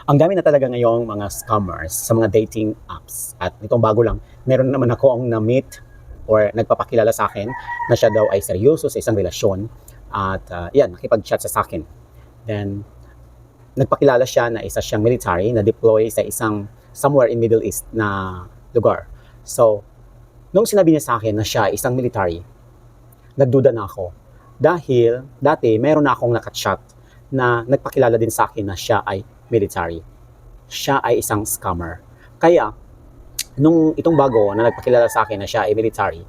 Ang dami na talaga ngayong mga scammers sa mga dating apps. At nitong bago lang, meron naman ako ang na-meet or nagpapakilala sa akin na siya daw ay seryoso sa isang relasyon. At yan, nakipag-chat siya sa akin. Then, nagpakilala siya na isa siyang military na deploy sa isang somewhere in Middle East na lugar. So, nung sinabi niya sa akin na siya isang military, nagduda na ako. Dahil dati meron na akong nakachat na nagpakilala din sa akin na siya ay military. Siya ay isang scammer. Kaya, nung itong bago na nagpakilala sa akin na siya ay military,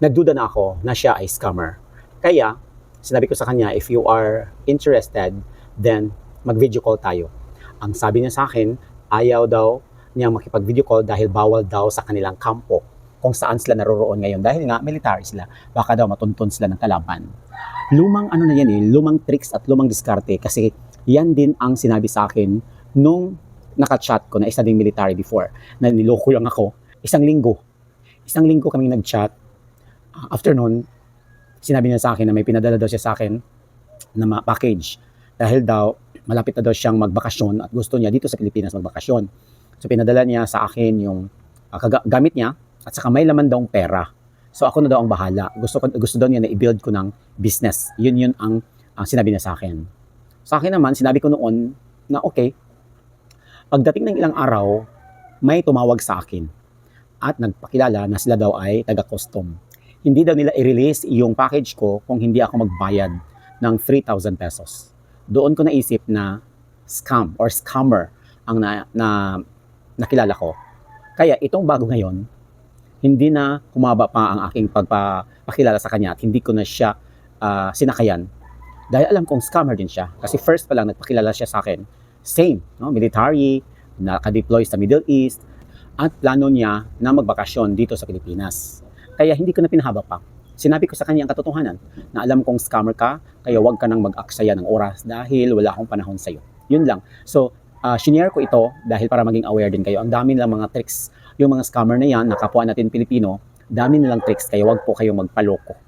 nagduda na ako na siya ay scammer. Kaya, sinabi ko sa kanya, if you are interested, then mag-video call tayo. Ang sabi niya sa akin, ayaw daw niya makipag-video call dahil bawal daw sa kanilang kampo kung saan sila naroroon ngayon. Dahil nga, military sila. Baka daw matuntun sila ng kalaban. Lumang ano na yan lumang tricks at lumang diskarte kasi yan din ang sinabi sa akin nung nakachat ko na isa ding military before na niloko lang ako isang linggo kaming nagchat. After nun, sinabi niya sa akin na may pinadala daw siya sa akin na package dahil daw malapit na daw siyang magbakasyon at gusto niya dito sa Pilipinas magbakasyon. So pinadala niya sa akin yung gamit niya at saka may laman daw pera. So ako na daw ang bahala. Gusto daw niya na i-build ko ng business. Yun ang sinabi niya sa akin. Sa akin naman, sinabi ko noon na okay. Pagdating ng ilang araw, may tumawag sa akin at nagpakilala na sila daw ay taga-custom. Hindi daw nila i-release yung package ko kung hindi ako magbayad ng 3,000 pesos. Doon ko naisip na scam or scammer ang nakilala ko. Kaya itong bago ngayon, hindi na kumaba pa ang aking pagpapakilala sa kanya at hindi ko na siya sinakayan. Dahil alam kong scammer din siya. Kasi first pa lang nagpakilala siya sa akin. Same, no? Military, naka-deploy sa Middle East, at plano niya na magbakasyon dito sa Pilipinas. Kaya hindi ko na pinahaba pa. Sinabi ko sa kanya ang katotohanan na alam kong scammer ka, kaya huwag ka nang mag-aksaya ng oras dahil wala akong panahon sa'yo. Yun lang. So, shinare ko ito dahil para maging aware din kayo. Ang dami nilang mga tricks. Yung mga scammer na yan, na kapwa natin Pilipino, dami nilang tricks, kaya huwag po kayong magpaloko.